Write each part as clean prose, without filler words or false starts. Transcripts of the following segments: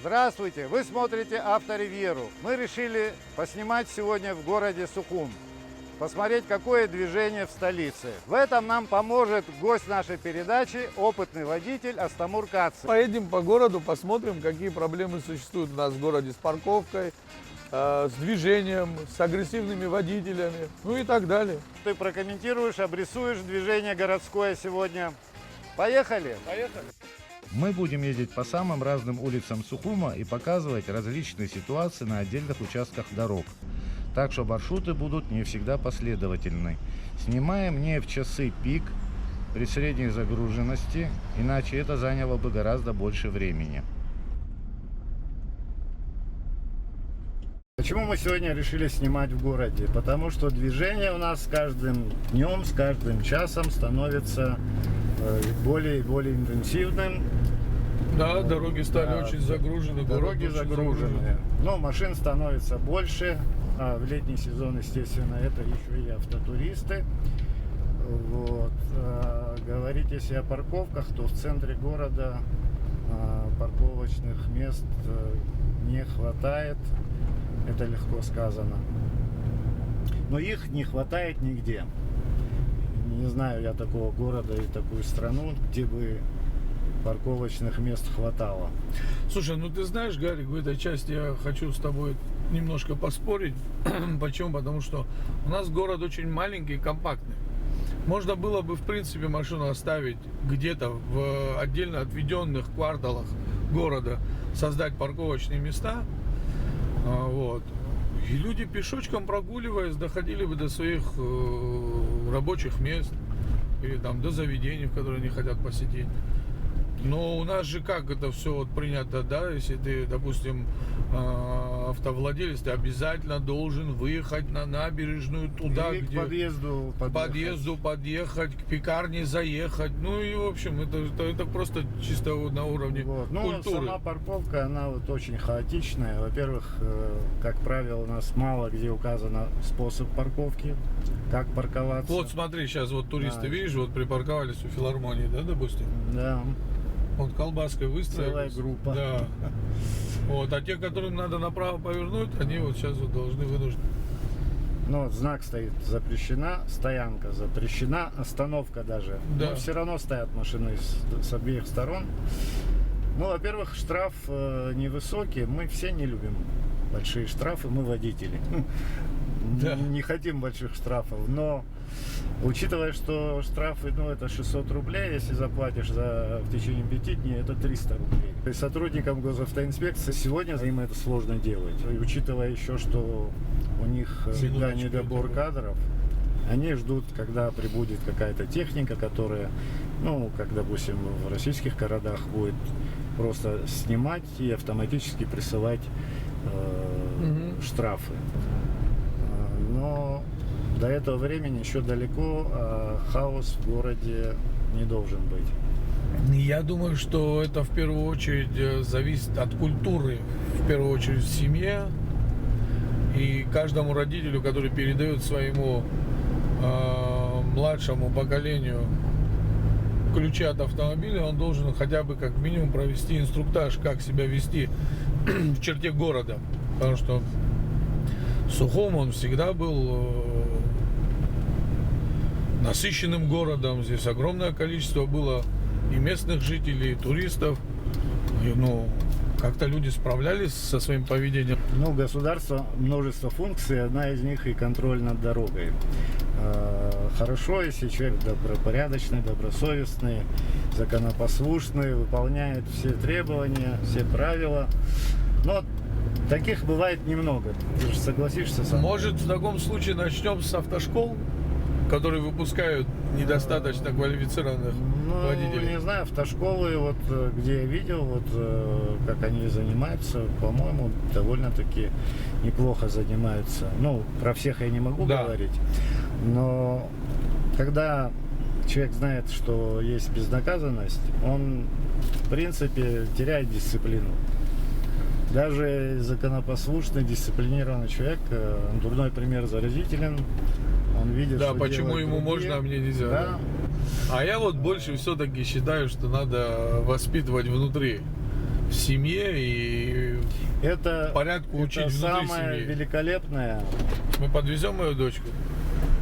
Здравствуйте! Вы смотрите Авторивьеру. Мы решили поснимать сегодня в городе Сухум, посмотреть, какое движение в столице. В этом нам поможет гость нашей передачи, опытный водитель Астамур Кацев. Поедем по городу, посмотрим, какие проблемы существуют у нас в городе с парковкой, с движением, с агрессивными водителями, ну и так далее. Ты прокомментируешь, обрисуешь движение городское сегодня. Поехали! Поехали! Мы будем ездить по самым разным улицам Сухума и показывать различные ситуации на отдельных участках дорог. Так что маршруты будут не всегда последовательны. Снимаем не в часы пик при средней загруженности, иначе это заняло бы гораздо больше времени. Почему мы сегодня решили снимать в городе? Потому что движение у нас с каждым днем, с каждым часом становится более и более интенсивным. Да, дороги стали очень загружены. Дороги загружены. Но машин становится больше. А в летний сезон, естественно, это еще и автотуристы. Вот. Говорить если о парковках, то в центре города парковочных мест не хватает. Это легко сказано. Но их не хватает нигде. Не знаю я такого города и такую страну, где бы парковочных мест хватало. Слушай, ну ты знаешь, Гарик, в этой части я хочу с тобой немножко поспорить. Почему? Потому что у нас город очень маленький и компактный. Можно было бы, в принципе, машину оставить где-то в отдельно отведенных кварталах города, создать парковочные места. Вот. И люди пешочком прогуливаясь доходили бы до своих рабочих мест или там до заведений, в которые они хотят посетить. Но у нас же как это все вот принято, да, если ты, допустим, автовладелец, ты обязательно должен выехать на набережную туда, или где... к подъезду подъехать, к пекарне заехать. Ну и, в общем, это просто чисто на уровне культуры. Сама парковка, она вот очень хаотичная. Во-первых, как правило, у нас мало где указан способ парковки, как парковаться. Вот смотри, сейчас вот туристы, видишь, вот припарковались у филармонии, да, допустим? Да. Вот колбаской выстроились. Целая группа. Да. Вот, а те, которым надо направо повернуть, они вот сейчас вот должны вынуждены. Но знак стоит: запрещена, стоянка запрещена, остановка даже. Да. Но все равно стоят машины с обеих сторон. Ну, во-первых, штраф невысокий. Мы все не любим большие штрафы, мы водители. Да. Не хотим больших штрафов, но учитывая, что штрафы, это 600 рублей, если заплатишь в течение 5 дней, это 300 рублей. И сотрудникам госавтоинспекции сегодня им это сложно делать. И учитывая еще, что у них всегда недобор кадров, они ждут, когда прибудет какая-то техника, которая, как, допустим, в российских городах будет просто снимать и автоматически присылать штрафы. Но до этого времени еще далеко, а хаос в городе не должен быть. Я думаю, что это в первую очередь зависит от культуры, в первую очередь в семье. И каждому родителю, который передает своему младшему поколению ключи от автомобиля, он должен хотя бы как минимум провести инструктаж, как себя вести в черте города. Потому что Сухум, он всегда был насыщенным городом. Здесь огромное количество было и местных жителей, и туристов. И, как-то люди справлялись со своим поведением. Государство множество функций, одна из них и контроль над дорогой. Хорошо, если человек добропорядочный, добросовестный, законопослушный, выполняет все требования, все правила. Но таких бывает немного. Ты же согласишься со мной? Может, в таком случае начнем с автошкол? которые выпускают недостаточно квалифицированных Ну, водителей? не знаю, автошколы, вот где я видел, вот как они занимаются, по-моему, довольно-таки неплохо занимаются. Ну, про всех я не могу Да. говорить, но когда человек знает, что есть безнаказанность, он, в принципе, теряет дисциплину. Даже законопослушный, дисциплинированный человек, дурной пример заразителен, он видит, Да, что почему делают ему другие. можно, а мне нельзя? Да. А я вот больше все-таки считаю, что надо воспитывать внутри, в семье и Это, порядку учить это внутри самое семьи. великолепное. Мы подвезем мою дочку.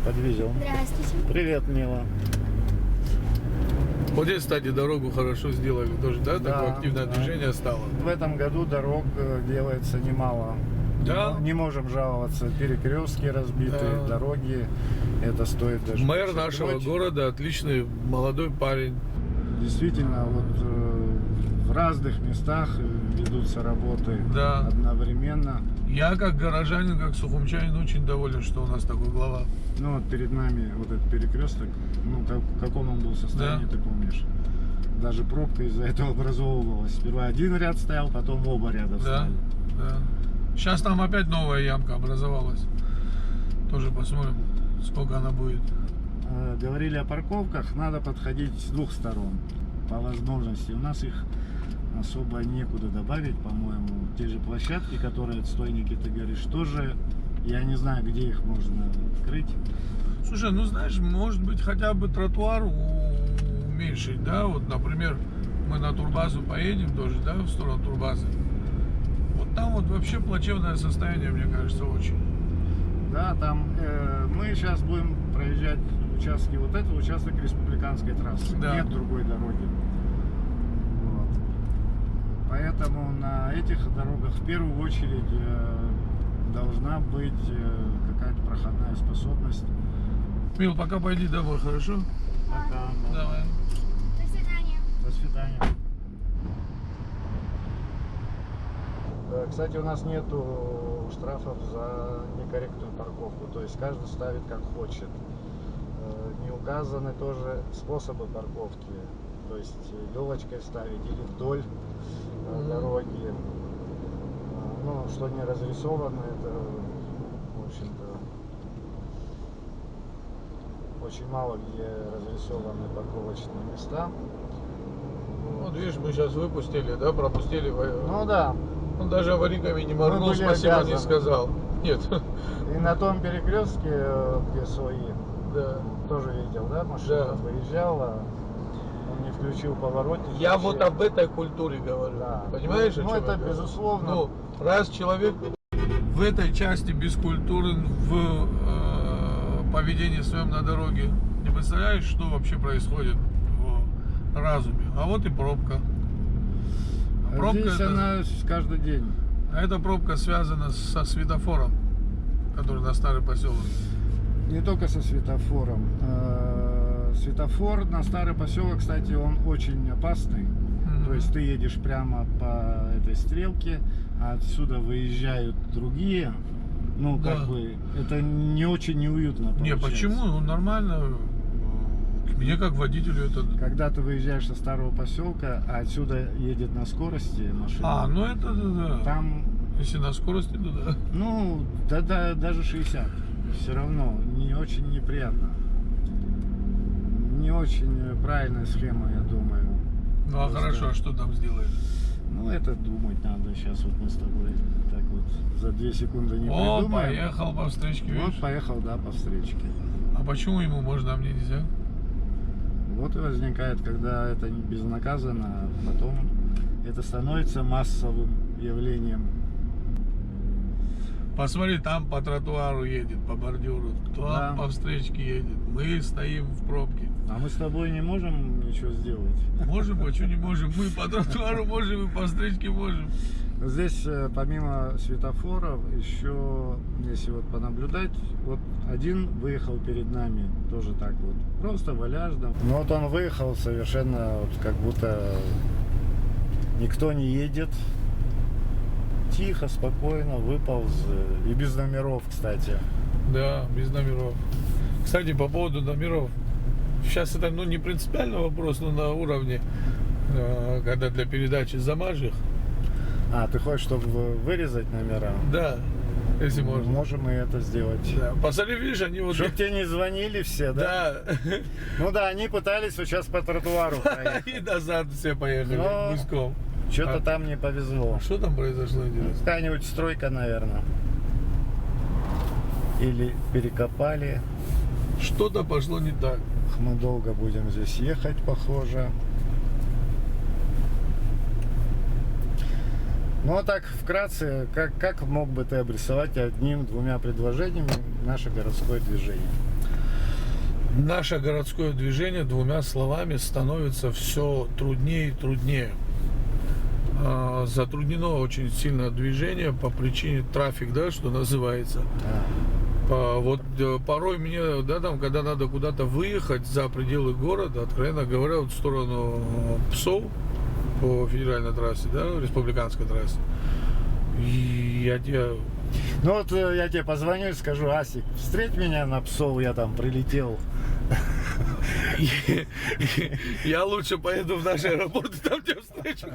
Подвезем. Здравствуйте. Привет, Мила. Вот здесь, кстати, дорогу хорошо сделали тоже, да? Да, Такое активное да. движение стало. В этом году дорог делается немало. Да? Не можем жаловаться. Перекрестки разбитые, Да. дороги. Это стоит даже Мэр подчеркнуть. нашего города отличный молодой парень. Действительно, вот в разных местах ведутся работы Да. одновременно. Я как горожанин, как сухумчанин очень доволен, что у нас такой глава. Ну вот перед нами вот этот перекресток, ну в каком он был состоянии, Да. ты помнишь? Даже пробка из-за этого образовывалась. Сперва один ряд стоял, потом оба ряда Да, встали. да. Сейчас там опять новая ямка образовалась. Тоже посмотрим, сколько она будет. Говорили о парковках, надо подходить с двух сторон по возможности. У нас их особо некуда добавить, по-моему. Те же площадки, которые отстойники, ты говоришь, тоже, я не знаю, где их можно открыть. Слушай, ну знаешь, может быть хотя бы тротуар уменьшить, да? Вот, например, мы на турбазу поедем тоже, да, в сторону турбазы. Вот там вот вообще плачевное состояние, мне кажется, очень. Да, там мы сейчас будем проезжать участки, вот это участок республиканской трассы, Да. нет другой дороги. Вот. Поэтому на этих дорогах в первую очередь должна быть какая-то проходная способность. Мил, пока пойди домой, хорошо? Пока. Давай. До свидания. До свидания. Кстати, у нас нету штрафов за некорректную парковку, то есть каждый ставит как хочет. Не указаны тоже способы парковки, то есть елочкой ставить или вдоль дороги. Ну, что не разрисовано, это, в общем-то, очень мало где разрисованы парковочные места. Вот видишь, мы сейчас выпустили, да, пропустили. Ну да. Он даже аварийками не моргнул, были спасибо не обязаны. сказал. Нет. И на том перекрестке, где свои, Да. тоже видел, да, машина Да. выезжала, он не включил поворотник. Я вообще. вот об этой культуре говорю. Да. Понимаешь, Ну, о чем это я говорю? безусловно. Ну, раз человек в этой части бескультурен в поведении своем на дороге, не представляешь, что вообще происходит в разуме. А вот и пробка. А Пробка здесь это- она каждый день. А эта пробка связана со светофором, который на старый поселок. Не только со светофором. Светофор на старый поселок, кстати, он очень опасный. То есть ты едешь прямо по этой стрелке, а отсюда выезжают другие. Ну, как Да. бы, это не очень неуютно Не, получается. почему? Ну, нормально. Мне как водителю это... Когда ты выезжаешь со старого поселка, а отсюда едет на скорости машина. А, ну это да. Там, Если на скорости, то да. ну, да, даже 60. Все равно не очень неприятно. Не очень правильная схема, я думаю. Ну а Просто- хорошо, а что там сделали? Ну, это думать надо. Сейчас вот мы с тобой так вот за 2 секунды не О, придумаем. поехал по встречке, Вот видишь? поехал, да, по встречке. А почему ему можно, а мне нельзя? Вот и возникает, когда это не безнаказанно, а потом это становится массовым явлением. Посмотри, там по тротуару едет, по бордюру, там Да. по встречке едет. Мы стоим в пробке. А мы с тобой не можем ничего сделать. Можем, а что не можем? Мы по тротуару можем и по встречке можем. Здесь помимо светофоров еще, если вот понаблюдать, вот один выехал перед нами, тоже так вот, просто валяжно. Ну вот он выехал совершенно вот как будто никто не едет, тихо, спокойно выполз и без номеров, кстати. Да, без номеров. Кстати, по поводу номеров. Сейчас это не принципиальный вопрос, но на уровне, когда для передачи замажь их. А, ты хочешь, чтобы вырезать номера? Да, если можно. Можем и это сделать. Да. Посмотри, видишь, они вот... Чтоб тебе не звонили все, да? Да. Ну да, они пытались вот сейчас по тротуару проехать. И назад все поехали Но гуськом. Что-то А. там не повезло. Что там произошло, интересно? Какая-нибудь стройка, наверное. Или перекопали. Что-то пошло не так. Мы долго будем здесь ехать, похоже. Ну а так, вкратце, как мог бы ты обрисовать одним-двумя предложениями наше городское движение? Наше городское движение, двумя словами, становится все труднее и труднее. Затруднено очень сильно движение по причине трафик, да, что называется. Вот порой мне, да, там, когда надо куда-то выехать за пределы города, откровенно говоря, вот в сторону Псов по федеральной трассе, да, республиканской трассе, и я тебе... Ну вот я тебе позвоню и скажу: Асик, встреть меня на Псов, я там прилетел. Я лучше поеду в наш аэропорт и там тебя встречу.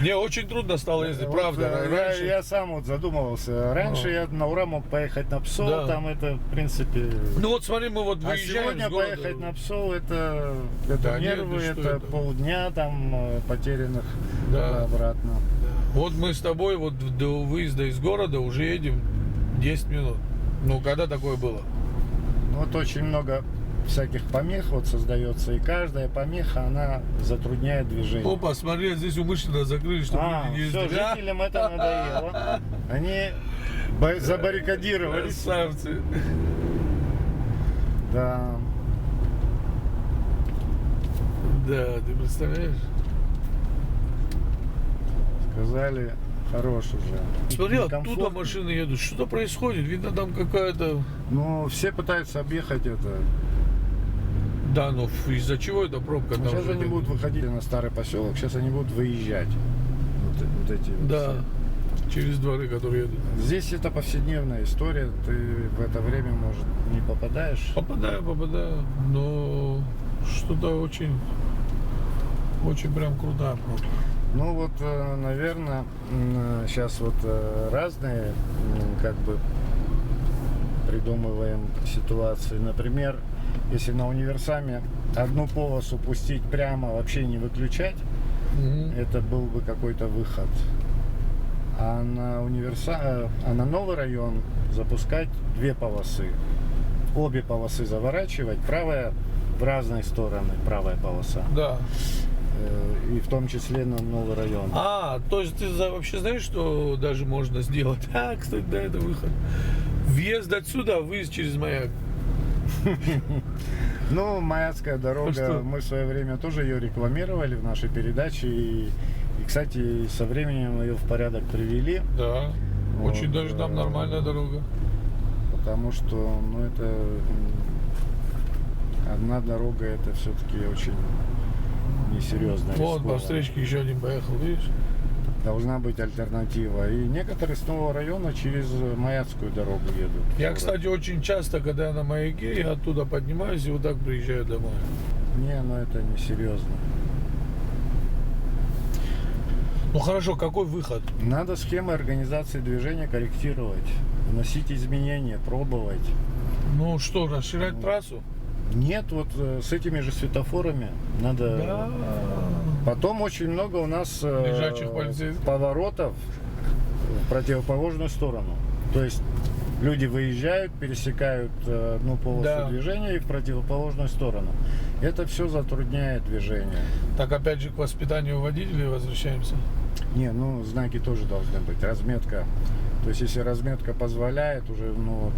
Мне очень трудно стало ездить, Вот, правда. Раньше... я сам вот задумывался. Раньше я на Ура мог поехать на Псов, Да. там это, в принципе... Ну вот смотри, мы вот А выезжаем сегодня с города. поехать на Псов, это Да нет, нервы, ну что это это? полдня там потерянных Да. обратно. Вот мы с тобой вот до выезда из города уже едем 10 минут. Ну, когда такое было? Вот очень много всяких помех вот создается, и каждая помеха, она затрудняет движение. Опа, смотри, здесь умышленно закрыли, чтобы люди не Все, ездили. жителям это надоело. Они забаррикадировались. Красавцы. Да. Да, ты представляешь? Сказали, хорош уже. Смотри, Некомфортно. оттуда машины едут. Что происходит? Видно, там какая-то... Ну, все пытаются объехать это. Да, ну из-за чего эта пробка? Ну, там сейчас же они это- будут выходить на старый поселок, сейчас они будут выезжать. Вот эти вот Да, все. через дворы, которые едут. Здесь это повседневная история, ты в это время, может, не попадаешь. Попадаю, но что-то очень прям крутая пробка. Ну вот, наверное, сейчас вот разные, как бы, придумываем ситуации. Например, если на универсаме одну полосу пустить прямо, вообще не выключать, Мгм. это был бы какой-то выход. А на новый район запускать две полосы. Обе полосы заворачивать, правая в разные стороны, правая полоса. Да. И в том числе на новый район. То есть ты вообще знаешь, что даже можно сделать? Кстати, да, это выход. Въезд отсюда, выезд через маяк. Ну, Маяцкая дорога, что? мы в свое время тоже ее рекламировали в нашей передаче. И, кстати, со временем ее в порядок привели. Да. Вот, Очень даже там нормальная дорога. Потому что, ну, это одна дорога, это все-таки очень несерьезно. Вот по встречке еще один поехал, видишь? Должна быть альтернатива. И некоторые с нового района через Маяцкую дорогу едут. Я, кстати, очень часто, когда я на маяке, я оттуда поднимаюсь и вот так приезжаю домой. Не, ну это несерьезно. Ну хорошо, какой выход? Надо схемы организации движения корректировать, вносить изменения, пробовать. Ну что, расширять трассу? Нет, вот с этими же светофорами надо. Да. Потом очень много у нас Лежачих полицейских. поворотов в противоположную сторону. То есть люди выезжают, пересекают одну полосу Да. движения и в противоположную сторону. Это все затрудняет движение. Так опять же к воспитанию водителей возвращаемся. Не, ну знаки тоже должны быть. Разметка. То есть если разметка позволяет, уже, ну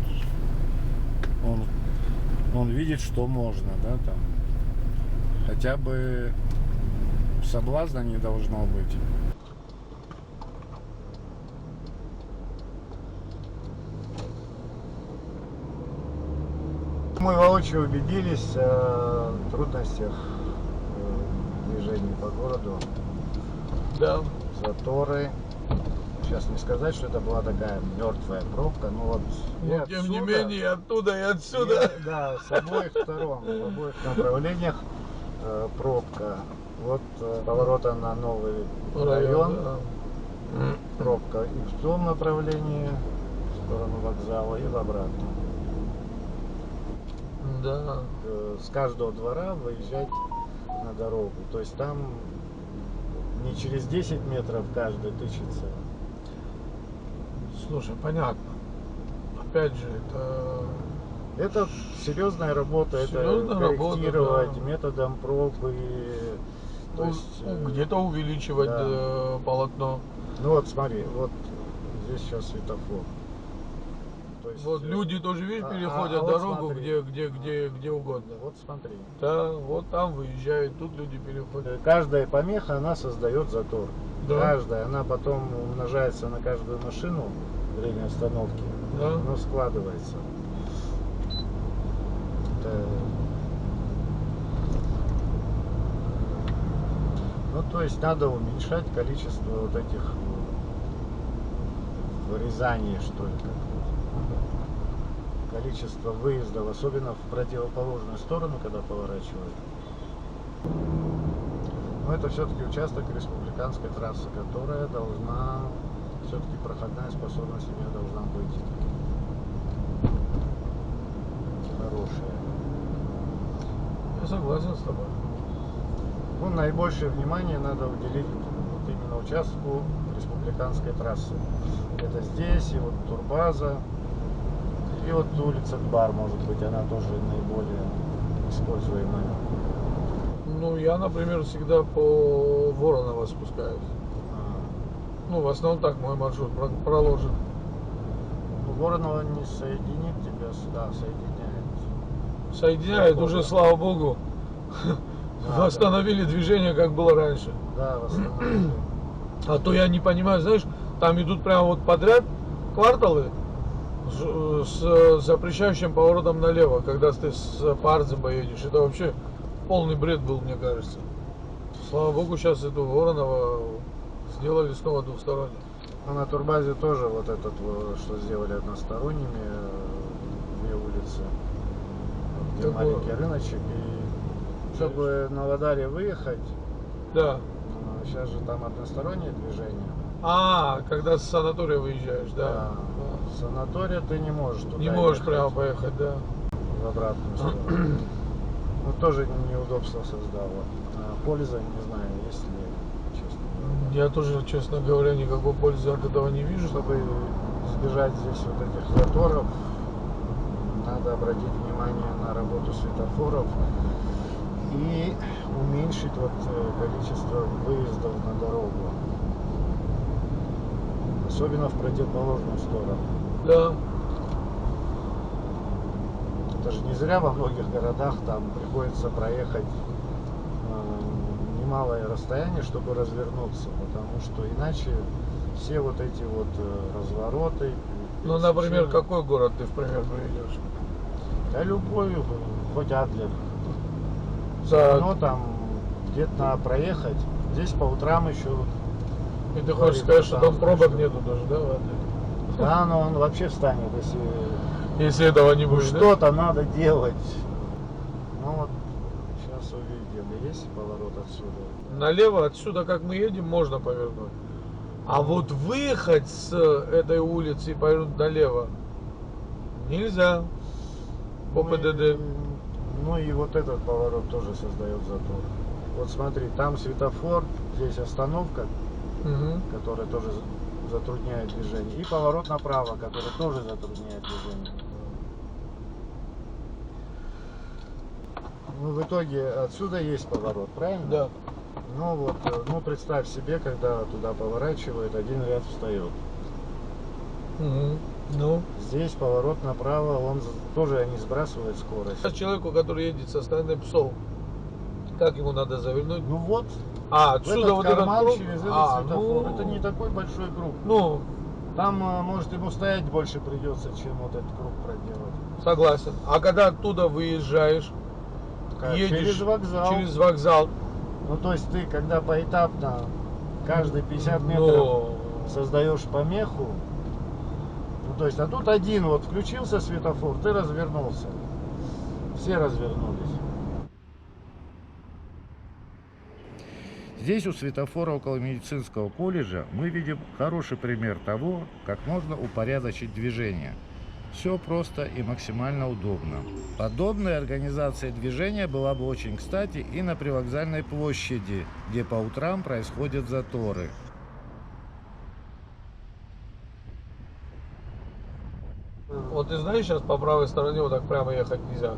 вот, он видит, что можно, да, там. Хотя бы соблазна не должно быть. Мы воочию убедились в трудностях движения по городу. Да. Заторы. сейчас не сказать, что это была такая мертвая пробка, но вот и Но тем не отсюда, менее, и оттуда, и отсюда. да, с обоих сторон, в обоих направлениях пробка. Вот поворота на новый район, Да. пробка и в том направлении, в сторону вокзала, и в обратном. Да. С каждого двора выезжать на дорогу. То есть там не через 10 метров каждый тычется. Слушай, понятно. Опять же, Это серьезная работа, Серьезная это работа, корректировать да. методом проб и то есть, где-то увеличивать да. полотно. Ну вот смотри, вот здесь сейчас светофор. То есть, Вот люди тоже, видишь, переходят вот дорогу смотри. где угодно. Вот смотри. Да, вот там выезжают, тут люди переходят. Каждая помеха, она создает затор. Да. Каждая, она потом умножается на каждую машину, время остановки. Да. Оно складывается. Ну, то есть надо уменьшать количество вот этих вырезаний, что ли, количество выездов, особенно в противоположную сторону, когда поворачивают. Но это все-таки участок республиканской трассы, которая должна, все-таки проходная способность у нее должна быть хорошая. Я согласен с тобой. Ну, наибольшее внимание надо уделить вот именно участку республиканской трассы. Это здесь, и вот Турбаза, и вот улица Бар, может быть, она тоже наиболее используемая. Ну, я, например, всегда по Воронова спускаюсь. Ну, в основном так мой маршрут проложен. Ну, Воронова не соединит тебя сюда, соединяет. Соединяет уже, слава богу. Да, Восстановили движение, как было раньше. Да, восстановили. А то я не понимаю, знаешь, там идут прямо вот подряд кварталы с запрещающим поворотом налево, когда ты с Парзеба едешь. Это вообще полный бред был, мне кажется. Слава богу, сейчас эту Воронова сделали снова двухсторонней. Ну, на Турбазе тоже вот этот, что сделали односторонними, две улицы, где Какой? маленький рыночек. И чтобы на Ладаре выехать, Да. сейчас же там одностороннее движение. А, когда с санатория выезжаешь, да. С санатория ты не можешь туда Не можешь ехать, прямо поехать, да. в обратную сторону. Ну, тоже неудобство создало. А польза, не знаю, есть ли, честно говоря. Я тоже, честно говоря, никакой пользы от этого не вижу. Чтобы избежать здесь вот этих заторов, надо обратить внимание на работу светофоров и уменьшить вот количество выездов на дорогу. Особенно в противоположную сторону. Да. Это же не зря во многих городах там приходится проехать немалое расстояние, чтобы развернуться, потому что иначе все вот эти вот развороты. Ну, например, пересечения- какой город ты в пример приведешь? Да любой, хоть Адлер. За... Но там где-то надо проехать. Здесь по утрам еще. И ты хочешь сказать, что там пробок нету даже, да? в Адлере? Да, но он вообще встанет, Если этого не будет, да? что-то надо делать. Ну вот, сейчас увидим. Есть поворот отсюда? Налево отсюда, как мы едем, можно повернуть. А вот выехать с этой улицы и повернуть налево нельзя. По ПДД. Ну и вот этот поворот тоже создает затор. Вот смотри, там светофор, здесь остановка, Мгм. которая тоже затрудняет движение. И поворот направо, который тоже затрудняет движение. Ну, в итоге отсюда есть поворот, правильно? Да. Ну вот, ну представь себе, когда туда поворачивает, один ряд встает. Мгм. Ну. Здесь поворот направо, он тоже не сбрасывает скорость. Человеку, который едет со стороны Псов, как ему надо завернуть? Ну вот, А, в отсюда этот вот карман этот круг? через этот А, светофор. ну, Это не такой большой круг. ну, Там, может, ему стоять больше придется, чем вот этот круг проделать. согласен. А когда оттуда выезжаешь, Как? едешь Через вокзал. через вокзал, Ну, то есть ты, когда поэтапно, каждые 50 метров ну, создаешь помеху. Ну, то есть, а тут один вот включился светофор, ты развернулся. Все развернулись. Здесь у светофора около медицинского колледжа мы видим хороший пример того, как можно упорядочить движение. Все просто и максимально удобно. Подобная организация движения была бы очень кстати и на привокзальной площади, где по утрам происходят заторы. Вот ты знаешь, сейчас по правой стороне вот так прямо ехать нельзя.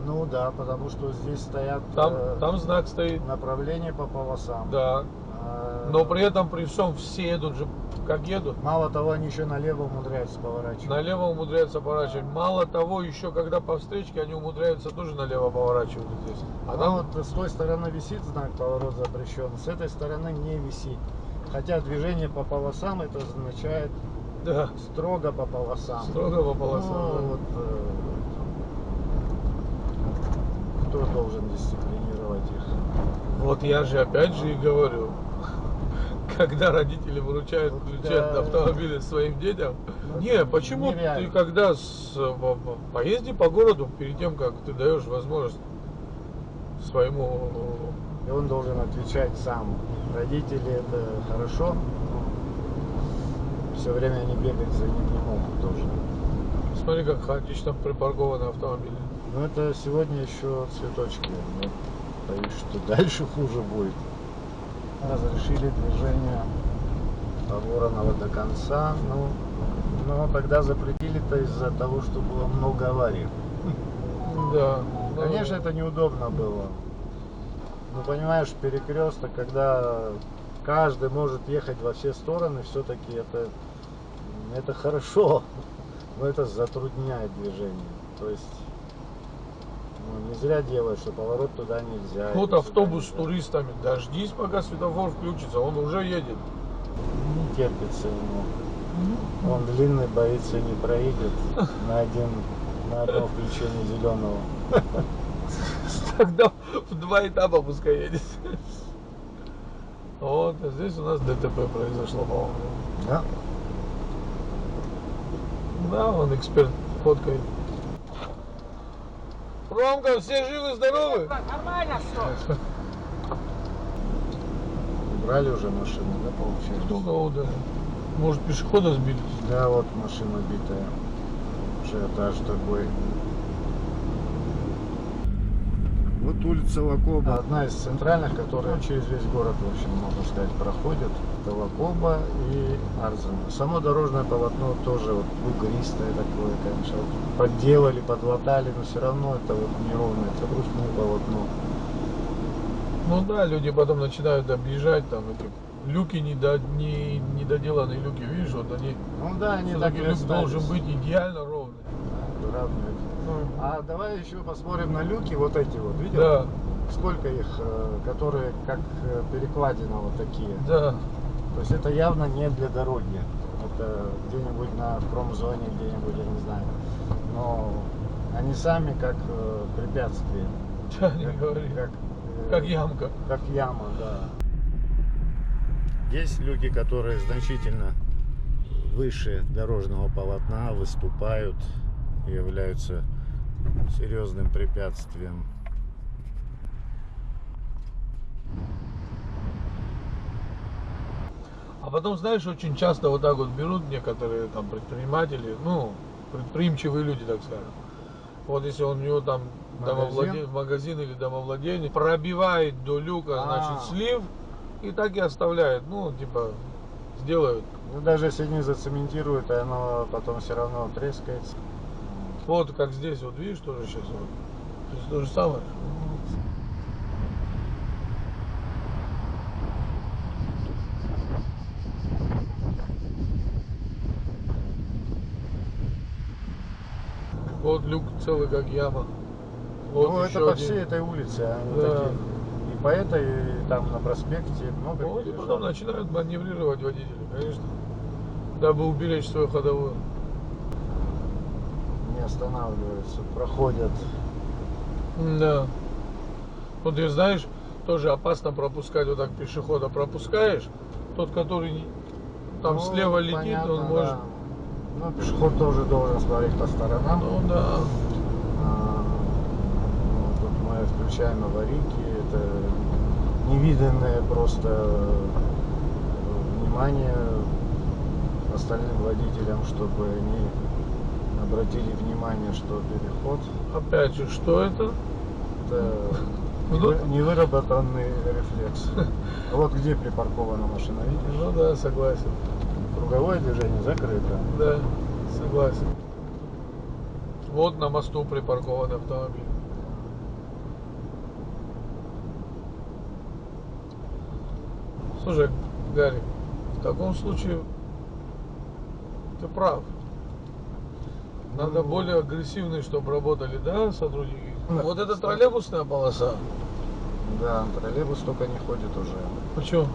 Ну да, потому что здесь стоят Там знак стоит. направления по полосам. Да. А, Но при этом, при всем, все едут же как едут. Мало того, они еще налево умудряются поворачивать. Налево умудряются поворачивать. Мало того, еще когда по встречке, они умудряются тоже налево поворачивать здесь. А А там вот с той стороны висит знак поворот запрещен, с этой стороны не висит. Хотя движение по полосам это означает да, строго по полосам. строго по полосам. Ну, да. вот, кто должен дисциплинировать их? Вот я же опять же и говорю, когда родители вручают ключи от автомобиля своим детям, не, почему нереально. ты когда поезди по городу, перед тем, как ты даешь возможность своему... И он должен отвечать сам. Родители это хорошо, все время они бегать за ним не могут тоже. Смотри, как хаотично припаркованы автомобили. Но это сегодня еще цветочки. Но боюсь, что дальше хуже будет. Разрешили движение по Воронова до конца. Ну, но тогда запретили-то из-за того, что было много аварий. Да. Конечно, это неудобно было. Ну, понимаешь, перекресток, когда каждый может ехать во все стороны, все-таки это хорошо, но это затрудняет движение. То есть ну, не зря делают, что поворот туда нельзя. Вот или автобус с сюда нельзя. туристами, дождись, пока светофор включится, он уже едет. Не терпится ему. Он длинный, боится, не проедет на одно включение зеленого. Тогда в 2 этапа пускай едет. Вот, а здесь у нас ДТП произошло, по-моему. Да? Да, он эксперт фоткает. Ромка, все живы, здоровы? Нормально все. Убрали уже машину, да, получается? Кто кого ударил? Может, пешехода сбили? Да, вот машина битая. Ажиотаж такой. Вот улица Лакоба. Одна из центральных, которая через весь город, в общем, можно сказать, проходит. Это Лакоба и Арзена. Само дорожное полотно тоже вот бугристое такое, конечно. Вот подделали, подлатали, но все равно это вот неровное, это ручное полотно. Ну да, люди потом начинают объезжать, там эти люки недоделанные люки, видишь, вот они. Ну да, они так Все-таки и люк остались. должен быть идеально ровный. Равные. А давай еще посмотрим на люки, вот эти вот, видел? Да, Сколько их, которые как перекладина вот такие. да. То есть это явно не для дороги. Это где-нибудь на промзоне, где-нибудь, я не знаю. Но они сами как препятствие. Да, не говори. Как ямка. Как яма, да. Есть люки, которые значительно выше дорожного полотна, выступают, являются серьезным препятствием. А потом, знаешь, очень часто вот так вот берут некоторые там предприниматели, ну, предприимчивые люди, так скажем. Вот если у него там магазин или домовладение, пробивает до люка, значит, слив, и так и оставляет. Ну, типа, сделают. Ну, даже если не зацементируют, оно потом все равно трескается. Вот как здесь, вот видишь, тоже сейчас вот. Здесь то же самое. Вот люк целый как яма. Вот Ну, еще это по один. всей этой улице. Они Да. такие. И по этой, и там на проспекте много Вот и где потом лежат. начинают маневрировать водители, конечно, дабы уберечь свою ходовую. Не останавливаются, проходят. Да. Вот ты знаешь, тоже опасно пропускать вот так пешехода. Пропускаешь, Тот, который там Ну, слева летит, понятно, он может... да. Ну, пешеход тоже должен смотреть по сторонам. Ну да. Ну, тут мы включаем аварийки. Это невиданное просто внимание остальным водителям, чтобы они обратили внимание, что переход Опять же, что это? это Ну, невыработанный рефлекс. Вот где припаркована машина, видишь? Ну да, согласен. Круговое движение закрыто. Да, согласен. Вот на мосту припаркован автомобиль. Слушай, Гарик, в таком случае ты прав. Надо более агрессивные, чтобы работали, да, сотрудники? Да. Вот это троллейбусная полоса. Да, троллейбус только не ходит уже. Почему?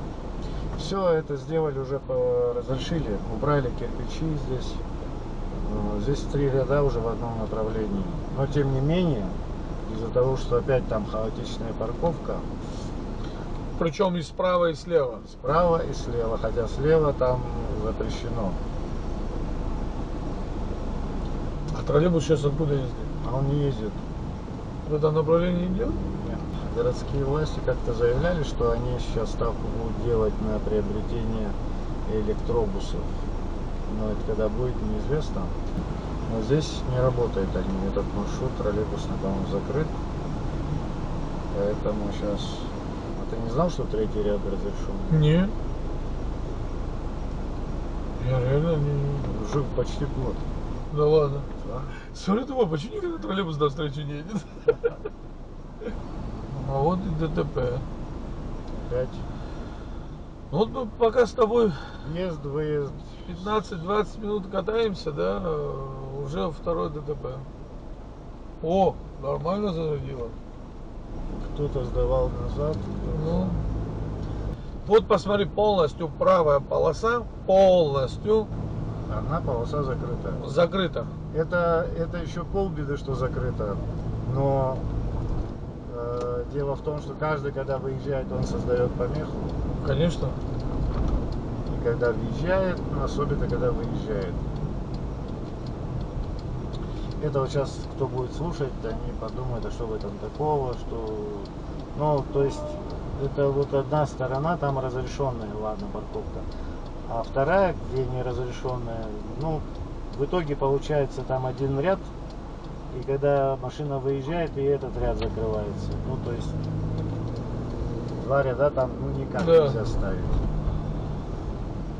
Все это сделали уже, разрешили, убрали кирпичи здесь. Здесь 3 ряда уже в одном направлении. Но тем не менее, из-за того, что опять там хаотичная парковка, Причем и справа, и слева. справа и слева, хотя слева там запрещено. А троллейбус сейчас откуда ездит? А он не ездит. В этом направлении идет? Нет. Городские власти как-то заявляли, что они сейчас ставку будут делать на приобретение электробусов. Но это когда будет, неизвестно. Но здесь не работает они. Этот маршрут троллейбусный, по-моему, закрыт. Поэтому сейчас... А ты не знал, что 3-й ряд разрешен? Не. Я реально не... Уже почти год. Да ладно. Да? Смотри, думаю, почему никогда троллейбус навстречу не едет? А вот и ДТП. Опять. Ну вот мы пока с тобой Въезд, выезд. 15-20 минут катаемся, да, уже второй ДТП. О, нормально зарядило. Кто-то сдавал назад. Ну, вот посмотри, полностью правая полоса, полностью Одна полоса закрыта. закрыта. Это еще полбеды, что закрыто. Но дело в том, что каждый, когда выезжает, он создает помеху. Конечно. И когда въезжает, особенно когда выезжает. Это вот сейчас, кто будет слушать, они подумают, а что в этом такого, что... Ну, то есть, это вот одна сторона, там разрешенная, ладно, парковка. А вторая, где не разрешенная, ну, в итоге получается там один ряд, и когда машина выезжает, и этот ряд закрывается. Ну, то есть, 2 ряда там, ну, никак Да. нельзя ставить.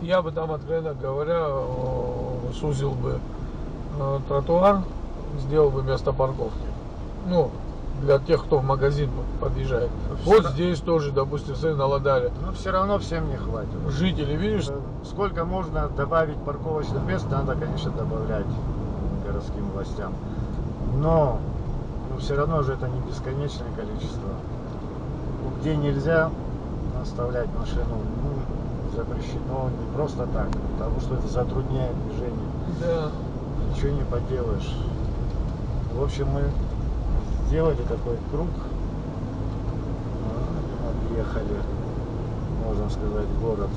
Я бы там, откровенно говоря, сузил бы тротуар, сделал бы место парковки. Ну, для тех, кто в магазин подъезжает. Вот здесь тоже, допустим, смотри, на Ладаре. Но все равно всем не хватит. Жители, видишь? Сколько можно добавить парковочных мест, надо, конечно, добавлять городским властям. Но все равно же это не бесконечное количество. Где нельзя оставлять машину, ну, запрещено не просто так, потому что это затрудняет движение. Да. Ничего не поделаешь. В общем, мы сделали такой круг, объехали, можно сказать, город.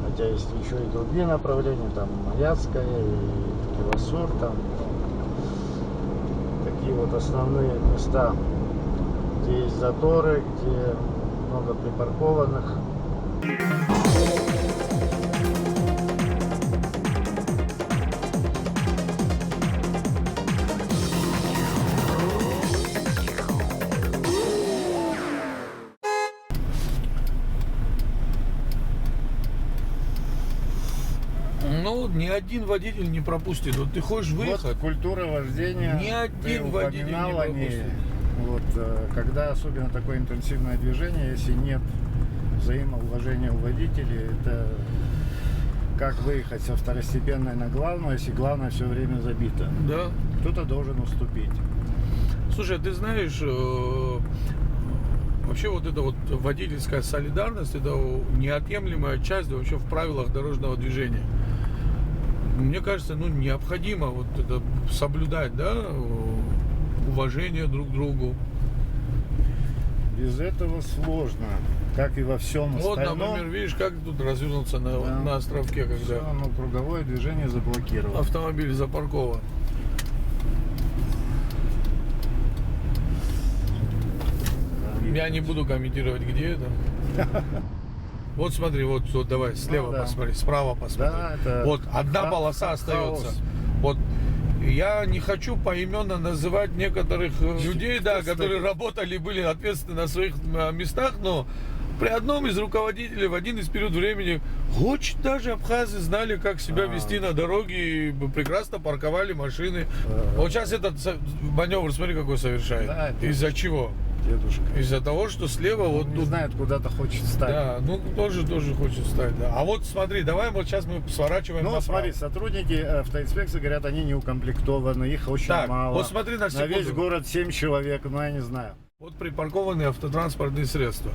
Хотя есть еще и другие направления, там Маяцкая и Кривосур, там такие вот основные места, где есть заторы, где много припаркованных. Ну, ни один водитель не пропустит. Вот ты хочешь выехать, Вот культура вождения. Ни один ты водитель не упоминал о ней. пропустит. Вот, когда особенно такое интенсивное движение, если нет взаимоуважения у водителей, это как выехать со второстепенной на главную, если главное все время забито. да. Кто-то должен уступить. Слушай, ты знаешь, вообще вот эта вот водительская солидарность, это неотъемлемая часть вообще в правилах дорожного движения. Мне кажется, ну, необходимо вот это соблюдать, да, уважение друг к другу. Без этого сложно, как и во всем Вот, остальном. например, видишь, как тут развернуться Да. на островке, когда Всё, ну, круговое движение заблокировано. автомобиль запаркован. Я не буду комментировать, где это. Вот смотри, вот давай слева да. посмотри, справа посмотри. Да, это Вот одна полоса хаос. остается. Вот я не хочу поименно называть некоторых людей, да, Кстати. которые работали, были ответственны на своих местах, но при одном из руководителей в один из период времени очень даже абхазы знали, как себя вести на дороге, и прекрасно парковали машины. Вот сейчас этот маневр, смотри, какой совершает. Да, это- Из-за чего? Дедушка. Из-за того, что слева вот Не тут. знает, куда-то хочет встать. Да, ну тоже хочет стать, да. А вот смотри, давай вот сейчас мы сворачиваем Ну, направо. смотри, сотрудники автоинспекции говорят, они не укомплектованы, их очень Так, мало. вот смотри на секунду. весь город 7 человек, ну, я не знаю. Вот припаркованные автотранспортные средства.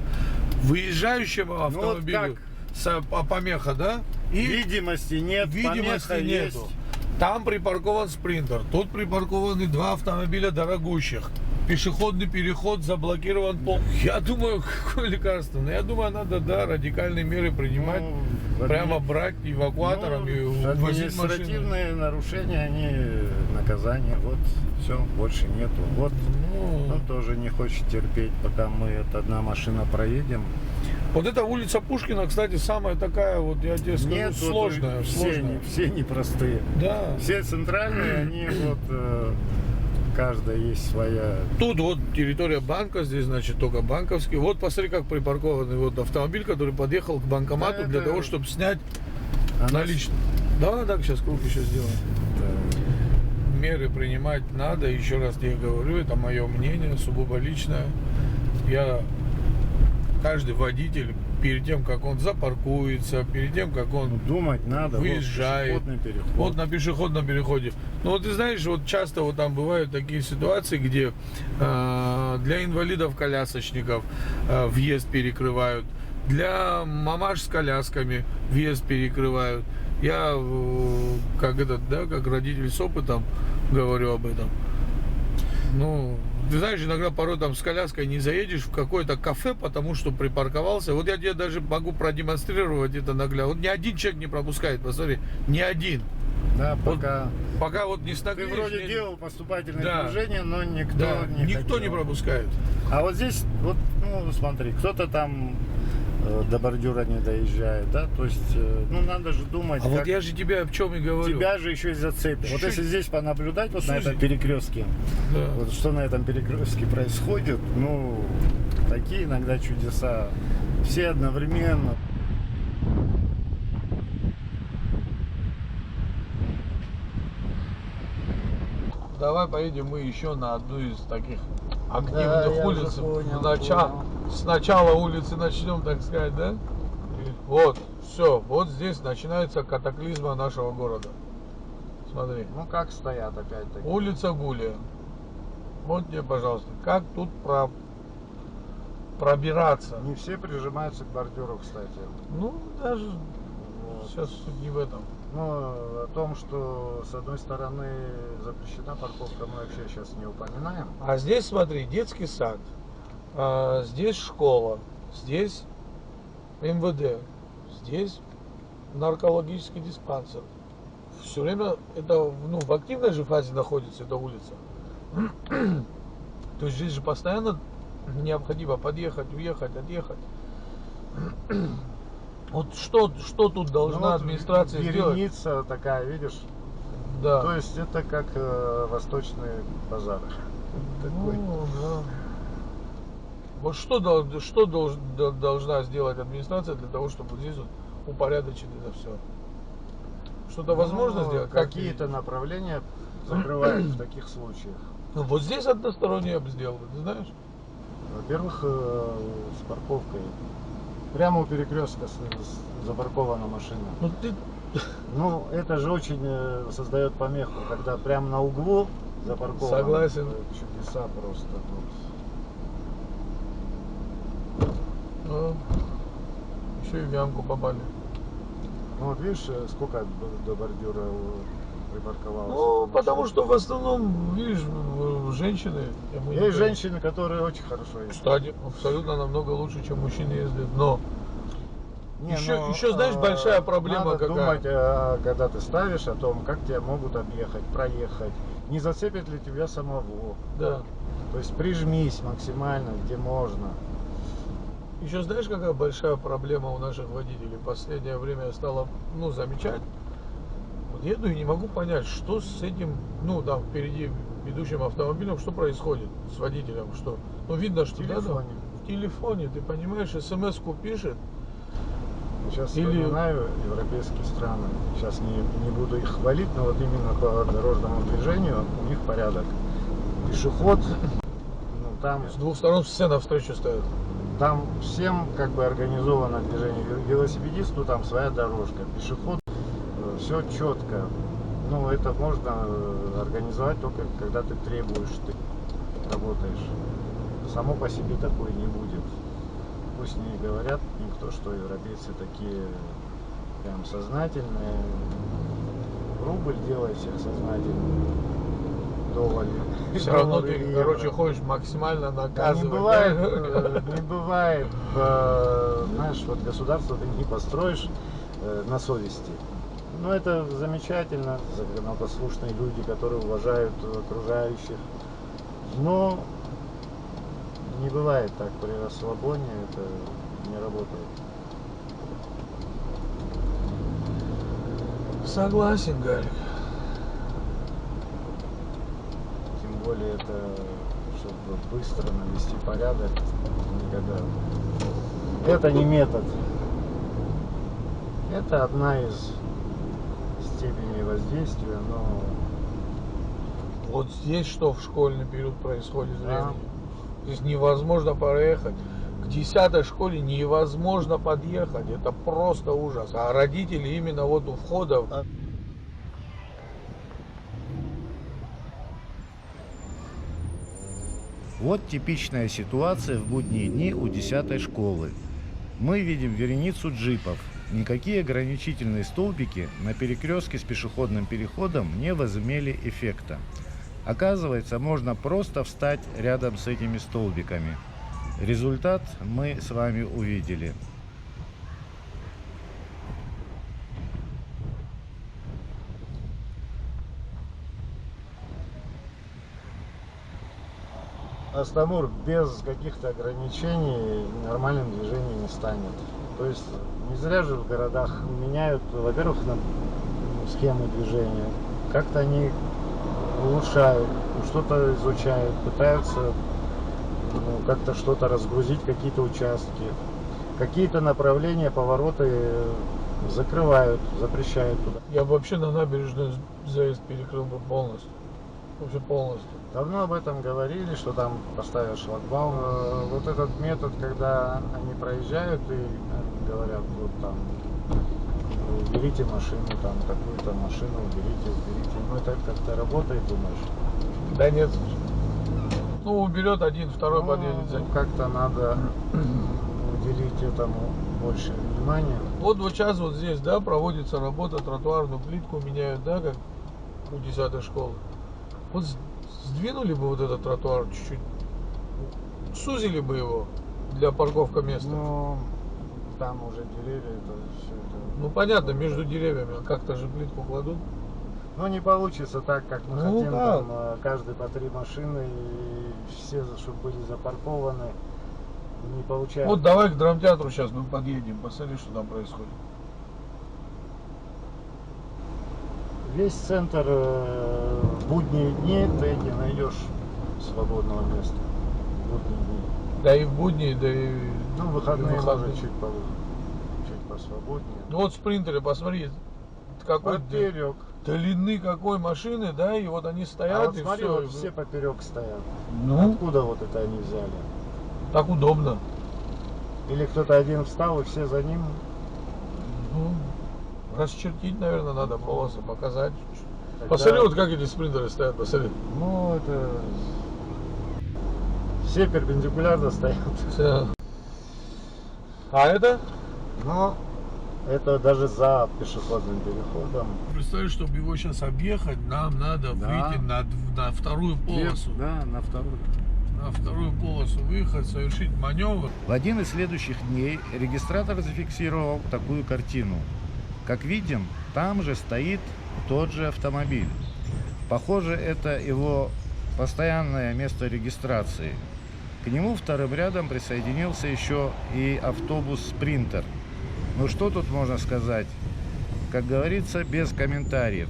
Выезжающему автомобилю помеха, да? И Видимости нет, видимости помеха нету. есть. Там припаркован спринтер, тут припаркованы два автомобиля дорогущих. Пешеходный переход заблокирован пол. Я думаю, какое лекарство? Ну, я думаю, надо, да, радикальные меры принимать. Ну, Прямо брать эвакуатором и увозить машину. административные нарушения, они наказание. Вот, все, больше нету. Вот, Ну, он тоже не хочет терпеть, пока мы одна машина проедем. вот эта улица Пушкина, кстати, самая такая, вот я тебе скажу, Нет, вот сложная. все непростые. Да. Все центральные, они вот, каждая есть своя. Тут вот территория банка, здесь, значит, только банковский. Вот посмотри, как припаркованный вот автомобиль, который подъехал к банкомату Да, для это- того, чтобы снять Она- наличные. Да, так, сейчас круг еще сделаем. Да. Меры принимать надо, еще раз тебе говорю, это мое мнение, сугубо личное. Каждый водитель, перед тем, как он запаркуется, перед тем, как он Думать надо. выезжает. Вот, пешеходный переход. Вот на пешеходном переходе. Ну вот ты знаешь, вот часто вот там бывают такие ситуации, где для инвалидов-колясочников въезд перекрывают, для мамаш с колясками въезд перекрывают. Я как родитель с опытом говорю об этом. Ну, ты знаешь, иногда порой там с коляской не заедешь в какое-то кафе, потому что припарковался. Вот я тебе даже могу продемонстрировать это наглядно. Вот ни один человек не пропускает, посмотри, ни один. Да, Вот пока. пока вот не Ты стакаешь, вроде делал поступательное Да. движение, но никто да, не никто хотел. не пропускает. А вот здесь, вот, ну, смотри, кто-то там до бордюра не доезжает, да, то есть, ну, надо же думать, А вот как я же тебе о чем и говорю. тебя же еще и зацепят. Вот Чуть-чуть. если здесь понаблюдать, вот на Сузить. этом перекрестке, Да. вот что на этом перекрестке происходит, ну, такие иногда чудеса, все одновременно. Давай поедем мы еще на одну из таких Да, активных я улиц. уже понял, С начала улицы начнем, так сказать, да? Вот, все, вот здесь начинается катаклизма нашего города. Смотри, Ну, как стоят опять-таки. улица Гулия. Вот тебе, пожалуйста, как тут пробираться? Не все прижимаются к бордюру, кстати. Ну, даже Вот. сейчас суть не в этом. Ну, о том, что с одной стороны запрещена парковка, мы вообще сейчас не упоминаем. А здесь, смотри, детский сад, здесь школа, здесь МВД, здесь наркологический диспансер. Все время это, ну, в активной же фазе находится эта улица. То есть здесь же постоянно необходимо подъехать, уехать, отъехать. Вот что тут должна Ну, вот администрация сделать? вереница такая, видишь? Да. То есть это как восточный базар. Такой. Ну, да. Вот что должна сделать администрация для того, чтобы здесь вот упорядочить это все? Что-то возможно Ну, сделать? Как Какие-то ты- направления закрывают в таких случаях. Ну, вот здесь односторонний я бы сделал, ты знаешь? Во-первых, с парковкой. Прямо у перекрестка запаркована машина. Ну ты. Ну, это же очень создает помеху, когда прямо на углу запарковано. Согласен. Чудеса просто. Ну, еще и в ямку попали. Ну, вот видишь, сколько до бордюра припарковалось. Ну, потому что в основном, видишь, женщины... Есть женщины, которые очень хорошо ездят. Кстати, абсолютно намного лучше, чем мужчины ездят. Но Не, еще, знаешь, большая проблема надо какая? думать, когда ты ставишь, о том, как тебя могут объехать, проехать. Не зацепит ли тебя самого. Да. То есть прижмись максимально, где можно. Еще знаешь, какая большая проблема у наших водителей? В последнее время я стала, замечать. Вот еду и не могу понять, что с этим, там впереди идущим автомобилем, что происходит с водителем, что. Ну, видно, что В телефоне. в телефоне, ты понимаешь, смс-ку пишет. Сейчас Или- вспоминаю европейские страны. Сейчас не буду их хвалить, но вот именно по дорожному движению у них порядок. Пешеход, там С двух сторон все навстречу стоят. Там всем как бы организовано движение. Велосипедисту там своя дорожка, пешеход, все четко. Ну, это можно организовать только когда ты требуешь, ты работаешь. Само по себе такое не будет. Пусть не говорят никто, что европейцы такие прям сознательные. Рубль делай всех сознательными. Доллары. Все равно Доллары, ты, евро. короче, хочешь максимально Да наказывать. не бывает, не бывает, знаешь, вот государство ты не построишь на совести. Ну, это замечательно, законопослушные люди, которые уважают окружающих. Но не бывает так при расслабоне, это не работает. Согласен, Гарик. Тем более это, чтобы быстро навести порядок, никогда. Это не метод. Это одна из степеней воздействия, но Вот здесь что в школьный период происходит Да. времени. Здесь невозможно проехать. К 10-й школе невозможно подъехать. Это просто ужас. А родители именно вот у входа. Вот типичная ситуация в будние дни у 10-й школы. Мы видим вереницу джипов. Никакие ограничительные столбики на перекрестке с пешеходным переходом не возымели эффекта. Оказывается, можно просто встать рядом с этими столбиками. Результат мы с вами увидели. Астамур без каких-то ограничений нормальным движением не станет. То есть не зря же в городах меняют, во-первых, схемы движения. Как-то они улучшают, что-то изучают, пытаются как-то что-то разгрузить, какие-то участки. Какие-то направления, повороты закрывают, запрещают туда. Я бы вообще на набережную заезд перекрыл бы полностью. Вообще полностью. Давно об этом говорили, что там поставят шлагбаум. Вот этот метод, когда они проезжают и говорят, вот там, уберите машину, там, такую-то машину уберите. Ну, это как-то работает, думаешь? Да нет. Ну, уберет один, второй подъедет за ним. Как-то надо уделить этому больше внимания. Вот сейчас вот здесь, да, проводится работа, тротуарную плитку меняют, да, как у 10-й школы. Вот сдвинули бы вот этот тротуар чуть-чуть, сузили бы его для парковка места. Но там уже деревья, это все это. Ну понятно, между деревьями, а как-то же плитку кладут. Ну не получится так, как мы Ну, хотим, да. там каждый по 3 машины и все, чтобы были запаркованы. Не получается. Вот давай к драмтеатру сейчас мы подъедем, посмотри, что там происходит. Весь центр в будние дни ты не найдешь свободного места. В будние дни. Да и в будни, да и Ну, в выходные, и в выходные. может, чуть посвободнее. Ну вот спринтеры, посмотри, какой Поперек. длины какой машины, да, и вот они А стоят вот и смотри, все. вот все поперек стоят. Ну, Откуда вот это они взяли? так удобно. Или кто-то один встал и все за ним? Ну, расчертить, наверное, надо полосы, показать. Тогда- Посмотри, вот как эти спринтеры стоят, посмотри. Ну, это... Все перпендикулярно стоят. Все. А это? Но Это даже за пешеходным переходом. Представляешь, чтобы его сейчас объехать, нам надо Да. выйти на вторую полосу. Да, на вторую. На вторую полосу выехать, совершить маневр. В один из следующих дней регистратор зафиксировал такую картину. Как видим, там же стоит тот же автомобиль. Похоже, это его постоянное место регистрации. К нему вторым рядом присоединился еще и автобус «Спринтер». Ну что тут можно сказать? Как говорится, без комментариев.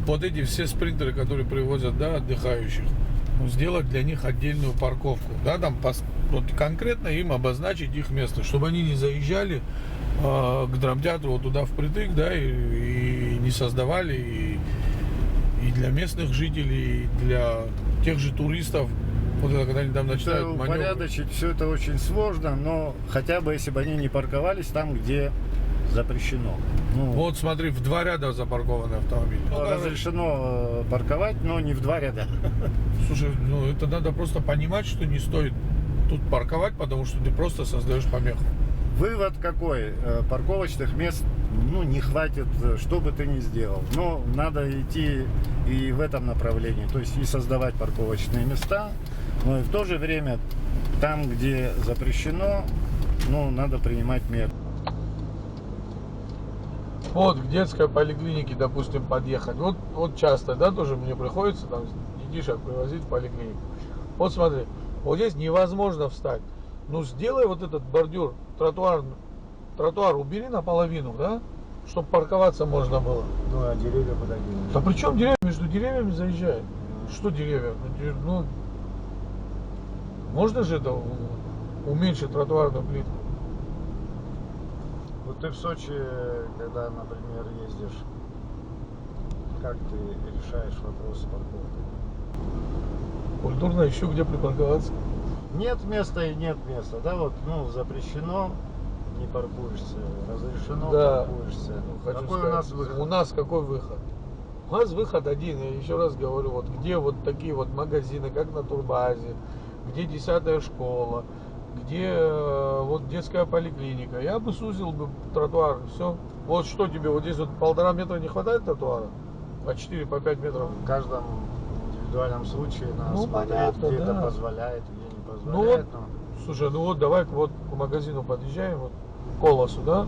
Вот эти все спринтеры, которые привозят, да, отдыхающих, ну, сделать для них отдельную парковку, да, там вот конкретно им обозначить их место, чтобы они не заезжали к драмтеатру вот туда впритык, да, и не создавали и для местных жителей, и для тех же туристов. Вот это, когда они там начинают маневры. Упорядочить все это очень сложно, но хотя бы если бы они не парковались там, где запрещено. Ну, Вот смотри, в 2 ряда запаркованы автомобили. разрешено парковать, но не в 2 ряда. Слушай, ну это надо просто понимать, что не стоит тут парковать, потому что ты просто создаешь помеху. Вывод какой? Парковочных мест не хватит, что бы ты ни сделал. Но надо идти и в этом направлении. То есть и создавать парковочные места, но и в то же время там, где запрещено, надо принимать меры. Вот к детской поликлинике, допустим, подъехать. Вот часто, да, тоже мне приходится там детишек привозить в поликлинику. Вот смотри, вот здесь невозможно встать. Ну сделай вот этот бордюр, тротуар убери наполовину, да, чтобы парковаться можно было. Ну а деревья подогнуть. Да при чем деревья? Между деревьями заезжает. Что деревья? Ну, можно же это уменьшить тротуарную плитку? Вот ты в Сочи, когда, например, ездишь, как ты решаешь вопрос с парковкой? Культурно ищу, где припарковаться. Нет места и нет места, да, вот, запрещено, не паркуешься, разрешено, Да. паркуешься. Хочу Какой сказать, у нас выход? У нас какой выход? У нас выход один, я еще раз говорю, вот где вот такие вот магазины, как на Турбазе, где 10-я школа, где вот детская поликлиника. Я бы сузил бы тротуар, все. Вот что тебе, вот здесь вот 1,5 метра не хватает тротуара? По 4, по 5 метров. В каждом индивидуальном случае надо Ну, смотреть, понятно, где это да. позволяет, где не Ну позволяет. вот, слушай, ну вот давай вот к магазину подъезжаем, вот к Колосу, да,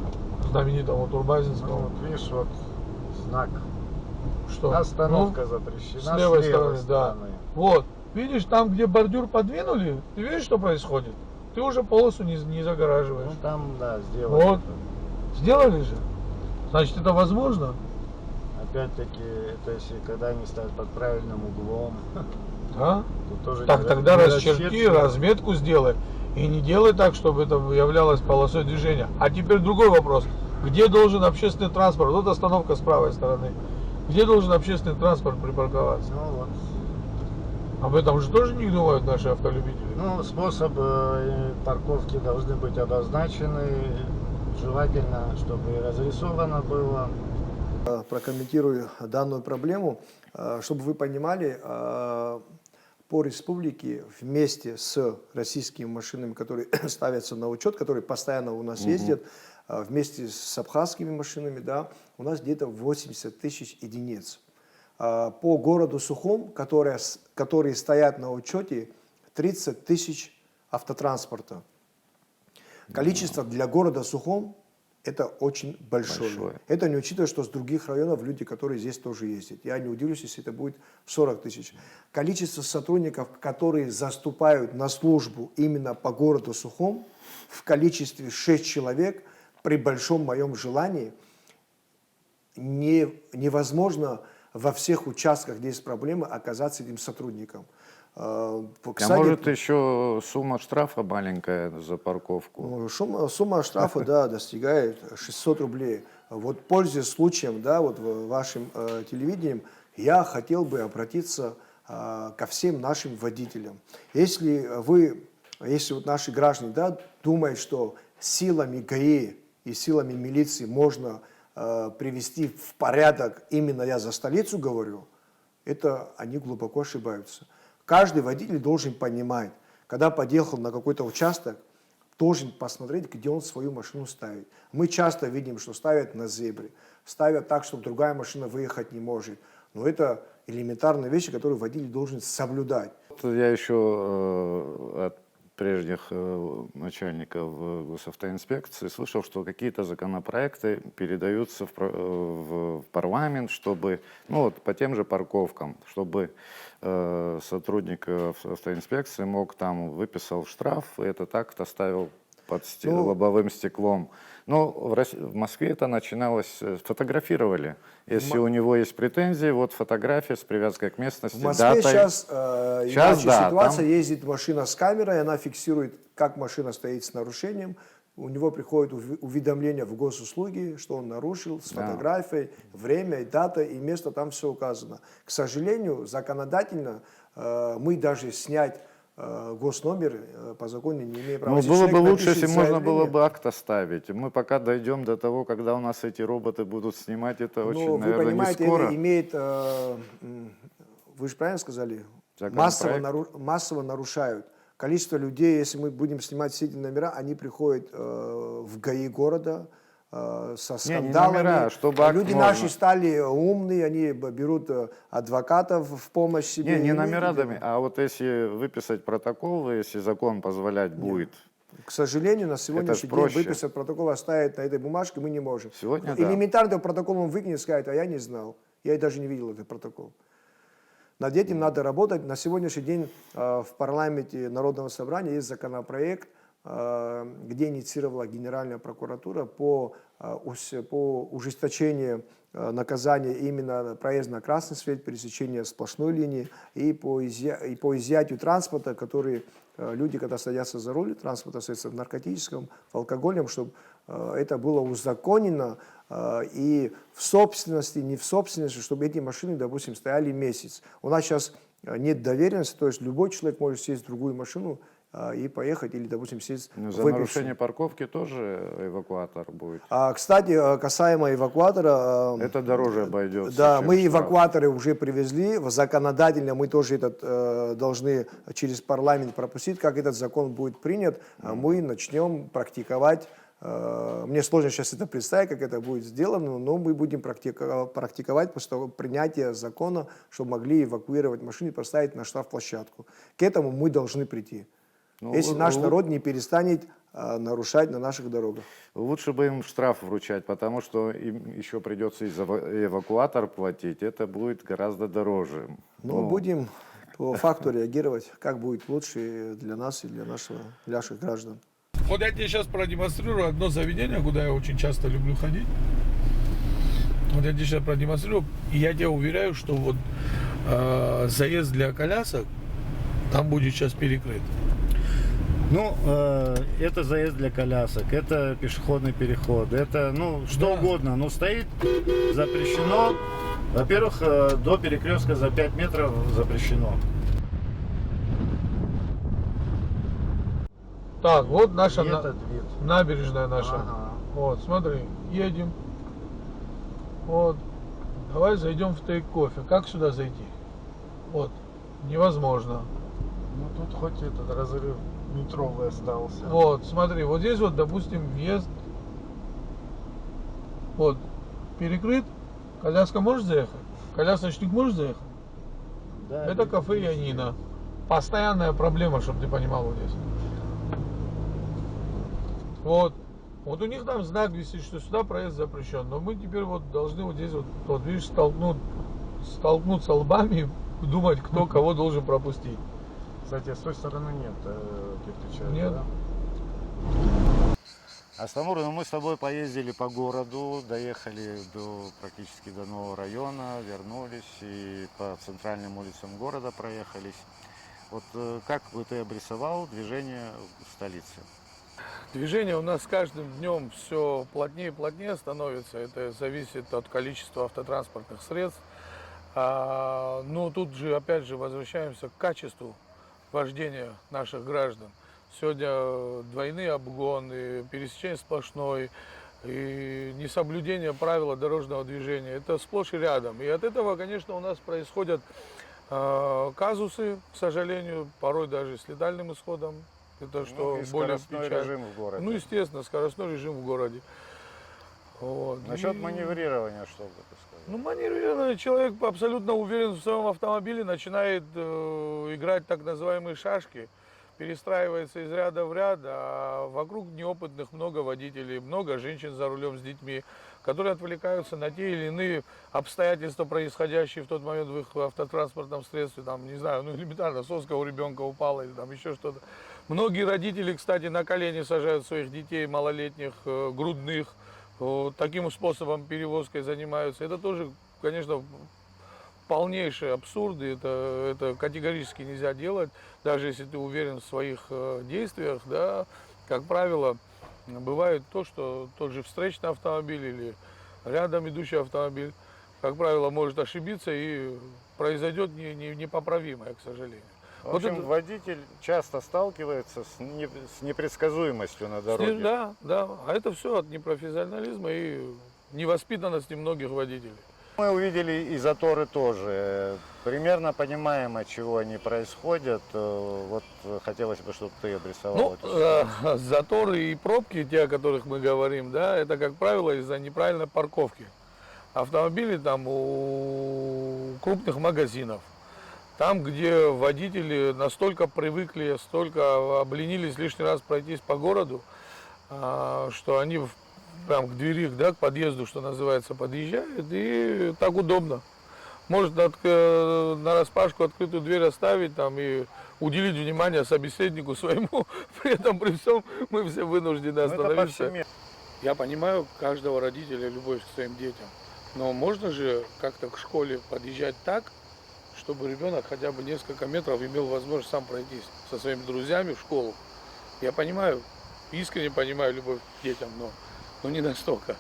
знаменитому Турбазинскому. Вот видишь, вот знак. Что? Остановка Ну, запрещена с левой стороны, да. Вот, видишь, там, где бордюр подвинули, ты видишь, что происходит? Ты уже полосу не загораживаешь. Ну там, да, сделать. Вот. Сделали же. Значит, это возможно. Опять-таки, это если когда они стоят под правильным углом, Да? то тоже Так не тогда не расчерти, расчерчивать. разметку сделай. И не делай так, чтобы это являлось полосой движения. А теперь другой вопрос. Где должен общественный транспорт? Вот остановка с правой стороны. Где должен общественный транспорт припарковаться? Ну вот. Об этом же тоже не думают наши автолюбители. Ну, способы парковки должны быть обозначены. Желательно, чтобы разрисовано было. Прокомментирую данную проблему. Чтобы вы понимали, по республике вместе с российскими машинами, которые ставятся на учет, которые постоянно у нас ездят, вместе с абхазскими машинами, да, у нас где-то 80 тысяч единиц. По городу Сухум, которые стоят на учете, 30 тысяч автотранспорта. Количество для города Сухум это очень большое. Это не учитывая, что с других районов люди, которые здесь тоже ездят. Я не удивлюсь, если это будет 40 тысяч. Количество сотрудников, которые заступают на службу именно по городу Сухум, в количестве 6 человек, при большом моем желании, невозможно во всех участках, где есть проблемы, оказаться этим сотрудником. Кстати, а может еще сумма штрафа маленькая за парковку? Сумма штрафа, да, достигает 600 рублей. Вот пользуясь случаем, да, вот вашим телевидением, я хотел бы обратиться ко всем нашим водителям. Если вот наши граждане, да, думают, что силами ГАИ и силами милиции можно привести в порядок, именно я за столицу говорю, это они глубоко ошибаются. Каждый водитель должен понимать, когда подъехал на какой-то участок, должен посмотреть, где он свою машину ставит. Мы часто видим, что ставят на зебре, ставят так, чтобы другая машина выехать не может. Но это элементарные вещи, которые водитель должен соблюдать. Я еще от прежних начальников госавтоинспекции слышал, что какие-то законопроекты передаются в парламент, чтобы, ну вот по тем же парковкам, чтобы сотрудник автоинспекции мог там, выписал штраф, и это так-то ставил под лобовым стеклом. Но в Москве это начиналось, фотографировали. Если у него есть претензии, вот фотография с привязкой к местности, В Москве датой. сейчас Сейчас, да, ситуация, там- ездит машина с камерой, она фиксирует, как машина стоит с нарушением. У него приходит уведомление в госуслуги, что он нарушил, с фотографией, время, и дата, и место, там все указано. К сожалению, законодательно мы даже снять госномер по закону не имеем права. Ну, Если было бы человек лучше, если напишет можно было заявление, бы акт оставить. Мы пока дойдем до того, когда у нас эти роботы будут снимать, это очень, вы наверное, не понимаете, скоро. это имеет, вы же правильно сказали, Законопроект. массово нарушают. Количество людей, если мы будем снимать все эти номера, они приходят в ГАИ города со скандалами. Не номера, чтобы акт Люди можно. наши стали умные, они берут адвокатов в помощь себе. Не И номерами, а вот если выписать протокол, если закон позволять будет. К сожалению, на сегодняшний день проще. выписать протокол, оставить на этой бумажке мы не можем. Сегодня да. Элементарно протокол он выкинет и скажет, а я не знал, я даже не видел этот протокол. Над этим надо работать. На сегодняшний день в парламенте Народного собрания есть законопроект, где инициировала Генеральная прокуратура по ужесточению наказания именно проезд на красный свет, пересечение сплошной линии и по изъятию транспорта, который люди, когда садятся за руль транспорта, средства в наркотическом, в алкогольном, чтобы это было узаконено и в собственности, не в собственности, чтобы эти машины, допустим, стояли месяц. У нас сейчас нет доверенности, то есть любой человек может сесть в другую машину и поехать, или, допустим, сесть Ну, в за выпивку. нарушение парковки тоже эвакуатор будет. Кстати, касаемо эвакуатора, Это дороже обойдется. да, чем мы штраф. эвакуаторы уже привезли, законодательно мы тоже этот должны через парламент пропустить, как этот закон будет принят, мы начнем практиковать. Мне сложно сейчас это представить, как это будет сделано, но мы будем практиковать после того принятия закона, чтобы могли эвакуировать машины и поставить на штрафплощадку. К этому мы должны прийти. Ну, Если наш народ не перестанет нарушать на наших дорогах. Лучше бы им штраф вручать, потому что им еще придется и за эвакуатор платить. Это будет гораздо дороже. Но будем по факту реагировать, как будет лучше для нас и для наших граждан. Вот я тебе сейчас продемонстрирую одно заведение, куда я очень часто люблю ходить. Вот я тебе сейчас продемонстрирую, и я тебе уверяю, что вот заезд для колясок там будет сейчас перекрыт. Ну, это заезд для колясок, это пешеходный переход, это, ну, что Да. угодно. Но стоит запрещено. Во-первых, до перекрестка за 5 метров запрещено. Так, вот наша И этот вид. набережная наша. Ага. Вот, смотри, едем. Вот. Давай зайдем в Take Coffee. Как сюда зайти? Вот. Невозможно. Ну, тут хоть этот разрыв метровый остался. Вот, смотри, вот здесь вот, допустим, въезд. Вот. Перекрыт. Коляска может заехать? Колясочник может заехать? Да, Это кафе Янина. Постоянная проблема, чтобы ты понимал вот здесь. Вот. Вот у них там знак висит, что сюда проезд запрещен. Но мы теперь вот должны вот здесь вот видишь, столкнуться лбами и думать, кто кого должен пропустить. Кстати, с той стороны нет кирпича. Нет. Да? Астамур, ну мы с тобой поездили по городу, доехали практически до нового района, вернулись и по центральным улицам города проехались. Вот как бы ты обрисовал движение в столице? Движение у нас с каждым днем все плотнее и плотнее становится. Это зависит от количества автотранспортных средств. Но тут же, опять же, возвращаемся к качеству вождения наших граждан. Сегодня двойные обгоны, пересечение сплошной и несоблюдение правил дорожного движения. Это сплошь и рядом. И от этого, конечно, у нас происходят казусы, к сожалению, порой даже с летальным исходом. Это что и более скоростной печально. режим в городе. Ну, естественно, скоростной режим в городе. Вот. Насчет И- маневрирования, что бы ты сказал? Ну, маневрированный человек абсолютно уверен в своем автомобиле, начинает играть так называемые шашки, перестраивается из ряда в ряд, а вокруг неопытных много водителей, много женщин за рулем с детьми, которые отвлекаются на те или иные обстоятельства, происходящие в тот момент в их автотранспортном средстве, там, не знаю, ну, элементарно, соска у ребенка упала или там еще что-то. Многие родители, кстати, на колени сажают своих детей малолетних, грудных, таким способом перевозкой занимаются. Это тоже, конечно, полнейший абсурд, и это категорически нельзя делать, даже если ты уверен в своих действиях, да, как правило, бывает то, что тот же встречный автомобиль или рядом идущий автомобиль, как правило, может ошибиться и произойдет непоправимое, к сожалению. В общем, водитель часто сталкивается с непредсказуемостью на дороге. Да, да, а это все от непрофессионализма и невоспитанности многих водителей. Мы увидели и заторы тоже. Примерно понимаем, от чего они происходят. Вот хотелось бы, чтобы ты обрисовал это. Заторы и пробки, те, о которых мы говорим, да, это, как правило, из-за неправильной парковки. Автомобили там у крупных магазинов. Там, где водители настолько привыкли, столько обленились лишний раз пройтись по городу, что они прям к двери, да, к подъезду, что называется, подъезжают, и так удобно. Может на распашку открытую дверь оставить там, и уделить внимание собеседнику своему, при этом при всем мы все вынуждены остановиться. Я понимаю каждого родителя любовь к своим детям, но можно же как-то к школе подъезжать так, чтобы ребенок хотя бы несколько метров имел возможность сам пройтись со своими друзьями в школу. Я понимаю, искренне понимаю любовь к детям, но не настолько.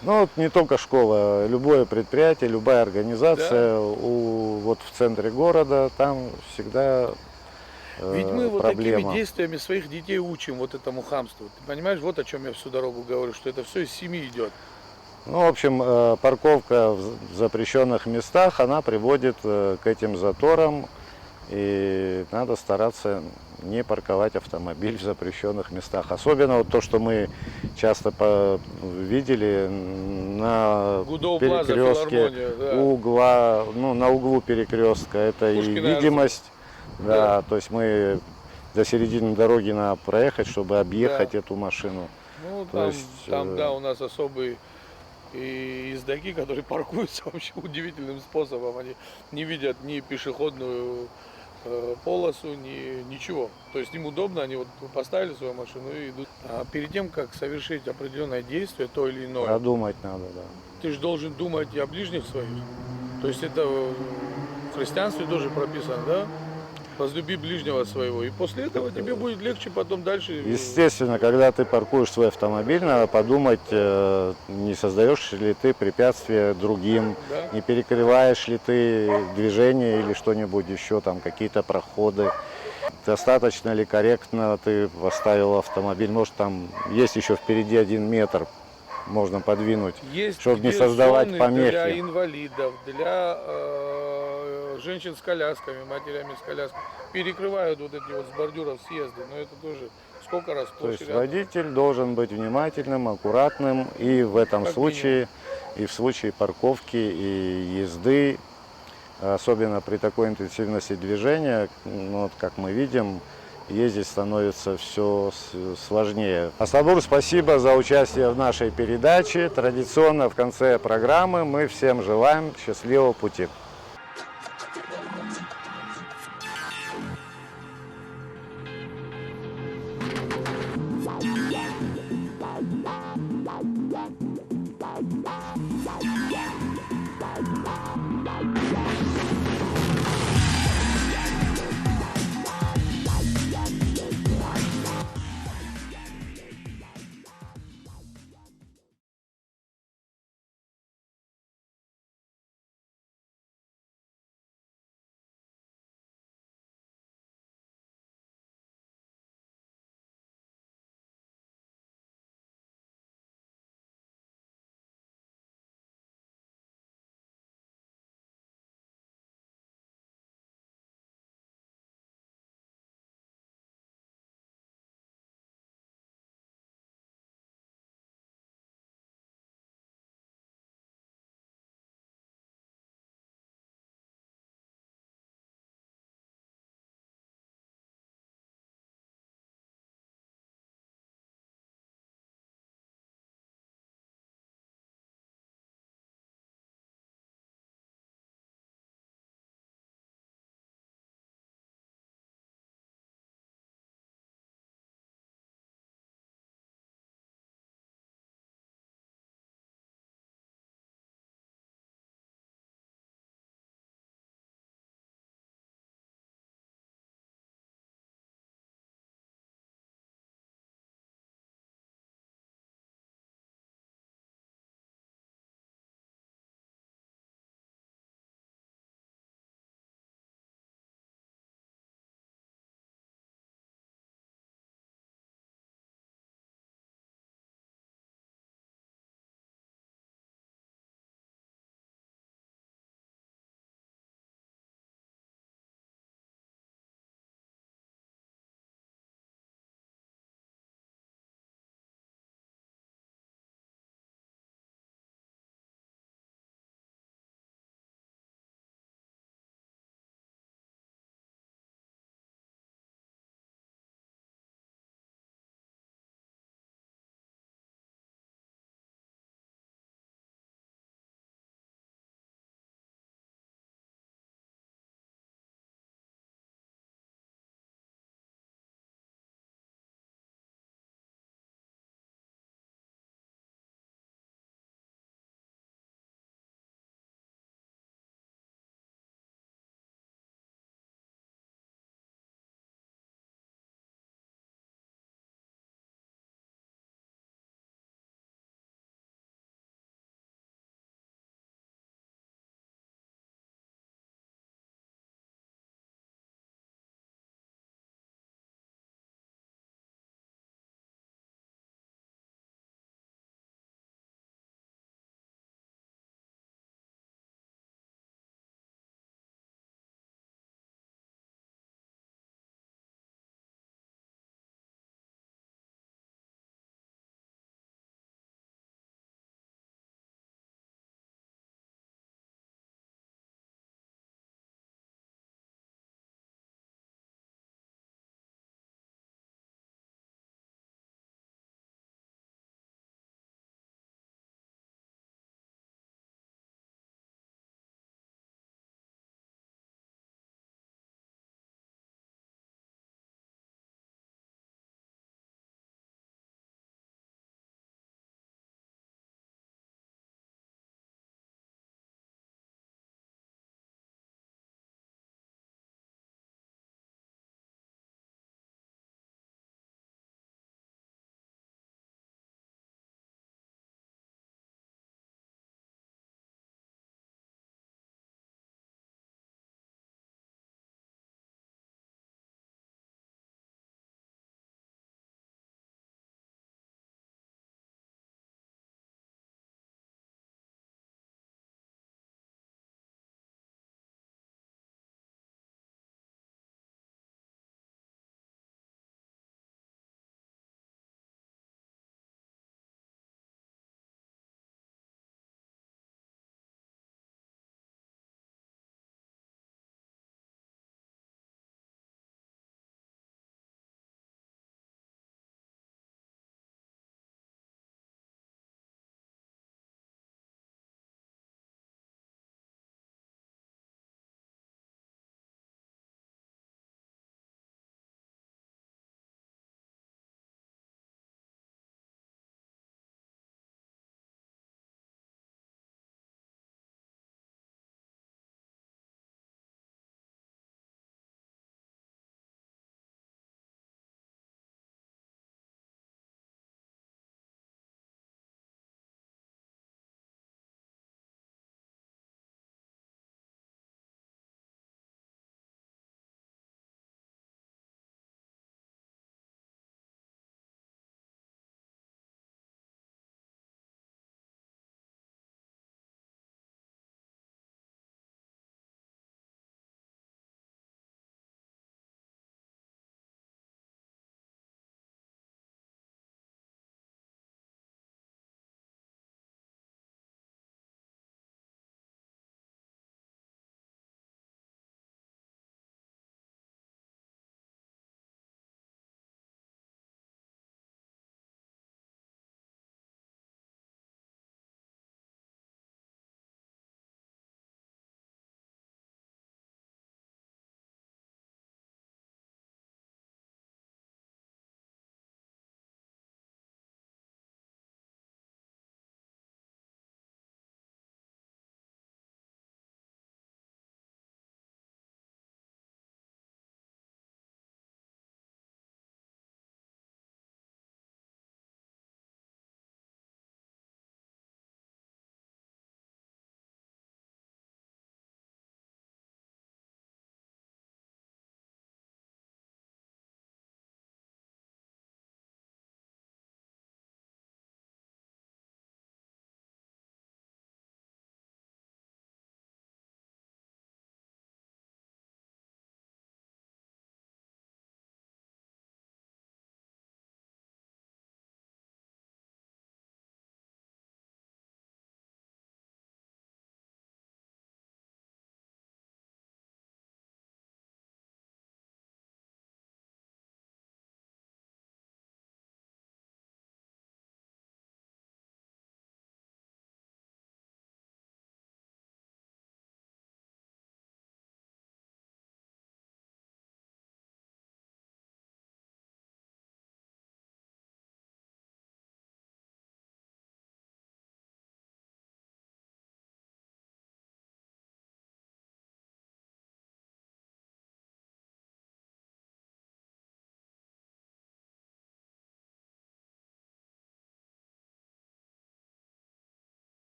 Ну, не только школа, любое предприятие, любая организация, да. Вот в центре города, там всегда Ведь мы вот проблема. такими действиями своих детей учим вот этому хамству. Ты понимаешь, вот о чем я всю дорогу говорю, что это все из семьи идет. Ну, в общем, парковка в запрещенных местах, она приводит к этим заторам, и надо стараться не парковать автомобиль в запрещенных местах. Особенно вот то, что мы часто видели на перекрестке угла, ну, на углу перекрестка, это Пушкина, и видимость, да, то есть мы до середины дороги надо проехать, чтобы объехать эту машину. Ну, там, да, у нас особый и ездаки, которые паркуются вообще удивительным способом. Они не видят ни пешеходную полосу, ничего. То есть им удобно, они вот поставили свою машину и идут. А перед тем, как совершить определенное действие, то или иное, продумать надо, да. Ты же должен думать и о ближних своих. То есть это в христианстве тоже прописано, да? Возлюби ближнего своего. И после этого тебе будет легче потом дальше. Естественно, когда ты паркуешь свой автомобиль, надо подумать, не создаешь ли ты препятствия другим, да. Не перекрываешь ли ты движение или что-нибудь еще, там какие-то проходы. Достаточно ли корректно ты поставил автомобиль. Может, там есть еще впереди 1 метр, можно подвинуть, есть чтобы не создавать помехи. Для инвалидов, для женщин с колясками, матерями с колясками, перекрывают вот эти вот с бордюров съезды, но это тоже сколько раз То есть водитель должен быть внимательным, аккуратным и в этом случае, и в случае парковки и езды, особенно при такой интенсивности движения, ну, вот как мы видим, ездить становится все сложнее. Аслабур, спасибо за участие в нашей передаче. Традиционно в конце программы мы всем желаем счастливого пути.